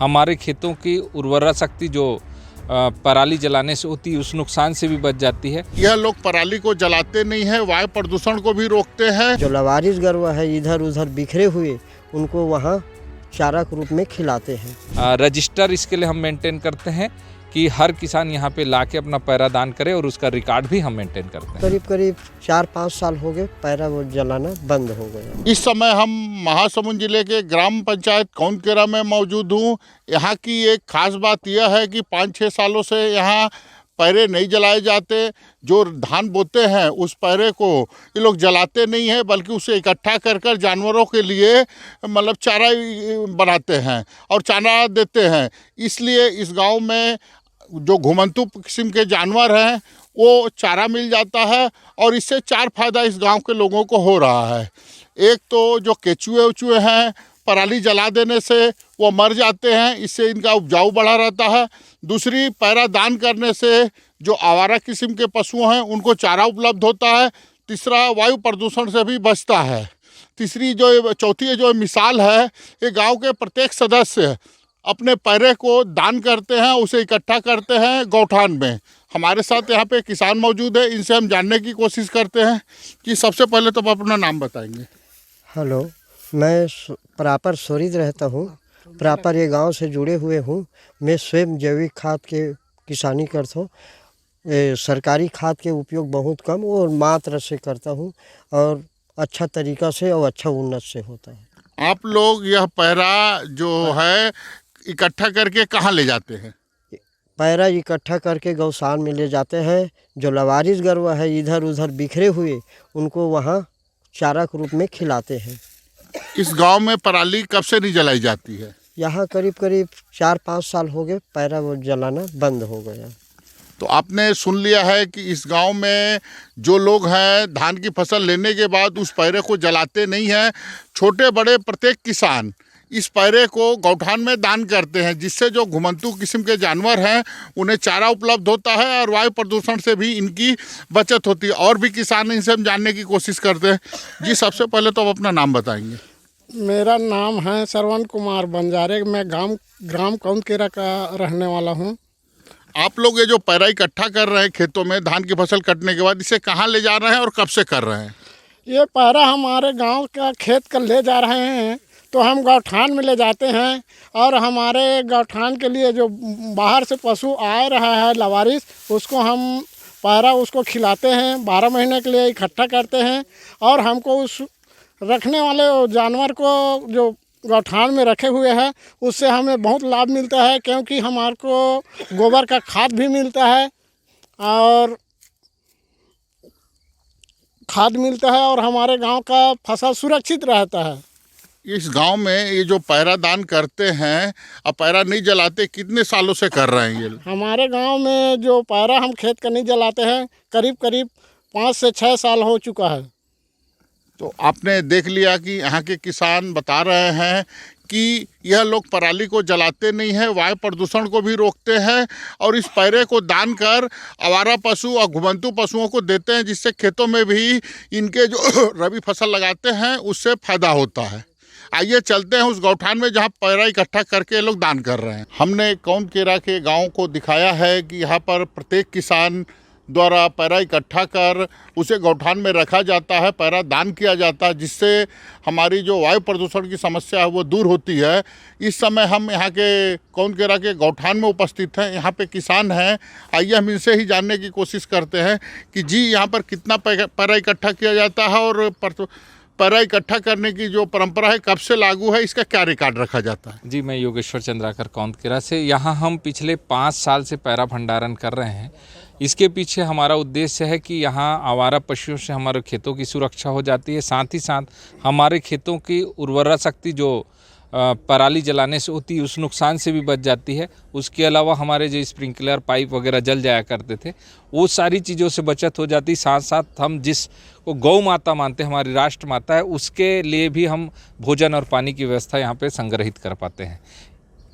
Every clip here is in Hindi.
हमारे खेतों की उर्वरा शक्ति जो पराली जलाने से होती है उस नुकसान से भी बच जाती है। यह लोग पराली को जलाते नहीं है, वायु प्रदूषण को भी रोकते हैं। जो लवारिस गरुआ है इधर उधर बिखरे हुए उनको वहाँ चारा के रूप में खिलाते हैं। रजिस्टर इसके लिए हम मेंटेन करते हैं कि हर किसान यहाँ पे लाके अपना पैरा दान करे और उसका रिकॉर्ड भी हम मेंटेन करते हैं। करीब करीब 4-5 साल हो गए पैरा वो जलाना बंद हो गया। इस समय हम महासमुंद जिले के ग्राम पंचायत कौनकेरा में मौजूद हूँ। यहाँ की एक खास बात यह है कि 5-6 सालों से यहाँ पैरे नहीं जलाए जाते। जो धान बोते हैं उस पैरे को ये लोग जलाते नहीं हैं, बल्कि उसे इकट्ठा कर कर जानवरों के लिए मतलब चारा बनाते हैं और चारा देते हैं। इसलिए इस गांव में जो घुमंतु किस्म के जानवर हैं वो चारा मिल जाता है और इससे 4 फायदा इस गांव के लोगों को हो रहा है। एक तो जो केचुए उचुए हैं पराली जला देने से वो मर जाते हैं, इससे इनका उपजाऊ बढ़ा रहता है। दूसरी, पैरा दान करने से जो आवारा किस्म के पशु हैं उनको चारा उपलब्ध होता है। तीसरा, वायु प्रदूषण से भी बचता है। चौथी जो मिसाल है, ये गांव के प्रत्येक सदस्य अपने पैरे को दान करते हैं, उसे इकट्ठा करते हैं गौठान में। हमारे साथ यहाँ पे किसान मौजूद है, इनसे हम जानने की कोशिश करते हैं कि सबसे पहले तो आप अपना नाम बताएंगे। हेलो, मैं प्रॉपर सोरीद रहता हूँ, प्रॉपर ये गांव से जुड़े हुए हूँ। मैं स्वयं जैविक खाद के किसानी करता हूँ। सरकारी खाद के उपयोग बहुत कम और मात्रा से करता हूँ और अच्छा तरीक़ा से और अच्छा उन्नत से होता है। आप लोग यह पैरा जो है इकट्ठा करके कहाँ ले जाते हैं? पैरा इकट्ठा करके गौशान में ले जाते हैं। जो लवारिस गरुआ है इधर उधर बिखरे हुए उनको वहाँ चारा के रूप में खिलाते हैं। इस गांव में पराली कब से नहीं जलाई जाती है? यहाँ करीब करीब 4-5 साल हो गए पैरा वो जलाना बंद हो गया। तो आपने सुन लिया है कि इस गांव में जो लोग हैं धान की फसल लेने के बाद उस पैरे को जलाते नहीं हैं। छोटे बड़े प्रत्येक किसान इस पैरे को गौठान में दान करते हैं, जिससे जो घुमंतु किस्म के जानवर हैं उन्हें चारा उपलब्ध होता है और वायु प्रदूषण से भी इनकी बचत होती है। और भी किसान इनसे हम जानने की कोशिश करते हैं। जी, सबसे पहले तो आप अपना नाम बताएंगे। मेरा नाम है श्रवण कुमार बंजारे। मैं ग्राम कौनकेरा का रहने वाला हूँ। आप लोग ये जो पैरा इकट्ठा कर रहे हैं खेतों में धान की फसल कटने के बाद, इसे कहाँ ले जा रहे हैं और कब से कर रहे हैं? ये पैरा हमारे गांव का खेत का ले जा रहे हैं, तो हम गौठान में ले जाते हैं और हमारे गौठान के लिए जो बाहर से पशु आ रहा है लवारिस, उसको हम पैरा उसको खिलाते हैं। 12 महीने के लिए इकट्ठा करते हैं और हमको उस रखने वाले जानवर को जो गौठान में रखे हुए हैं उससे हमें बहुत लाभ मिलता है, क्योंकि हमारे को गोबर का खाद भी मिलता है और हमारे गांव का फसल सुरक्षित रहता है। इस गांव में ये जो पैरा दान करते हैं और पैरा नहीं जलाते, कितने सालों से कर रहे हैं ये? हमारे गांव में जो पैरा हम खेत का नहीं जलाते हैं करीब करीब 5 से 6 साल हो चुका है। तो आपने देख लिया कि यहाँ के किसान बता रहे हैं कि यह लोग पराली को जलाते नहीं हैं, वायु प्रदूषण को भी रोकते हैं और इस पैरे को दान कर आवारा पशु और घुमंतु पशुओं को देते हैं, जिससे खेतों में भी इनके जो रबी फसल लगाते हैं उससे फ़ायदा होता है। आइए चलते हैं उस गौठान में जहाँ पैरा इकट्ठा करके ये लोग दान कर रहे हैं। हमने कौनकेरा के गाँव को दिखाया है कि यहाँ पर प्रत्येक किसान द्वारा पैरा इकट्ठा कर उसे गौठान में रखा जाता है, पैरा दान किया जाता है, जिससे हमारी जो वायु प्रदूषण की समस्या है वो दूर होती है। इस समय हम यहाँ के कौनकेरा के गौठान में उपस्थित हैं। यहाँ पे किसान हैं, आइए हम इनसे ही जानने की कोशिश करते हैं कि जी यहाँ पर कितना पैरा इकट्ठा किया जाता है और पैरा इकट्ठा करने की जो परंपरा है कब से लागू है, इसका क्या रिकॉर्ड रखा जाता है? जी, मैं योगेश्वर चंद्राकर कौनकेरा से। यहाँ हम पिछले 5 साल से पैरा भंडारण कर रहे हैं। इसके पीछे हमारा उद्देश्य है कि यहाँ आवारा पशुओं से हमारे खेतों की सुरक्षा हो जाती है, साथ ही साथ हमारे खेतों की उर्वरा शक्ति जो पराली जलाने से होती है उस नुकसान से भी बच जाती है। उसके अलावा हमारे जो स्प्रिंकलर पाइप वगैरह जल जाया करते थे वो सारी चीज़ों से बचत हो जाती। साथ साथ हम जिसको गौ माता मानते हैं, हमारी राष्ट्र माता है, उसके लिए भी हम भोजन और पानी की व्यवस्था यहाँ पे संग्रहित कर पाते हैं।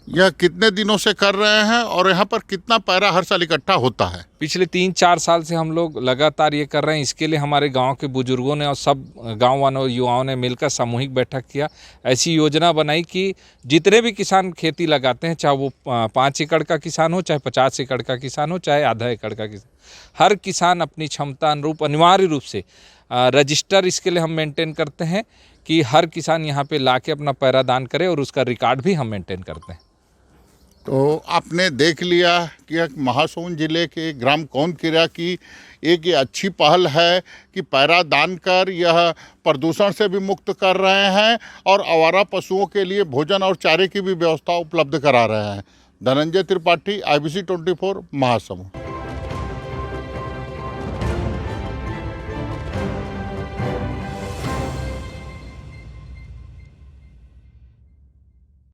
यह कितने दिनों से कर रहे हैं और यहाँ पर कितना पैरा हर साल इकट्ठा होता है? पिछले 3-4 साल से हम लोग लगातार ये कर रहे हैं। इसके लिए हमारे गांव के बुजुर्गों ने और सब गांव वालों युवाओं ने मिलकर सामूहिक बैठक किया। ऐसी योजना बनाई कि जितने भी किसान खेती लगाते हैं, चाहे वो 5 एकड़ का किसान हो, चाहे 50 एकड़ का किसान हो, चाहे आधा एकड़ का किसान, हर किसान अपनी क्षमता अनुरूप अनिवार्य रूप से रजिस्टर इसके लिए हम मेंटेन करते हैं कि हर किसान यहाँ पे लाके अपना पैरा दान करे और उसका रिकॉर्ड भी हम मेंटेन करते हैं। तो आपने देख लिया कि महासमुंद जिले के ग्राम कौनकिरा की एक ये अच्छी पहल है कि पैरा दान कर यह प्रदूषण से भी मुक्त कर रहे हैं और आवारा पशुओं के लिए भोजन और चारे की भी व्यवस्था उपलब्ध करा रहे हैं। धनंजय त्रिपाठी, IBC 24, महासमुंद।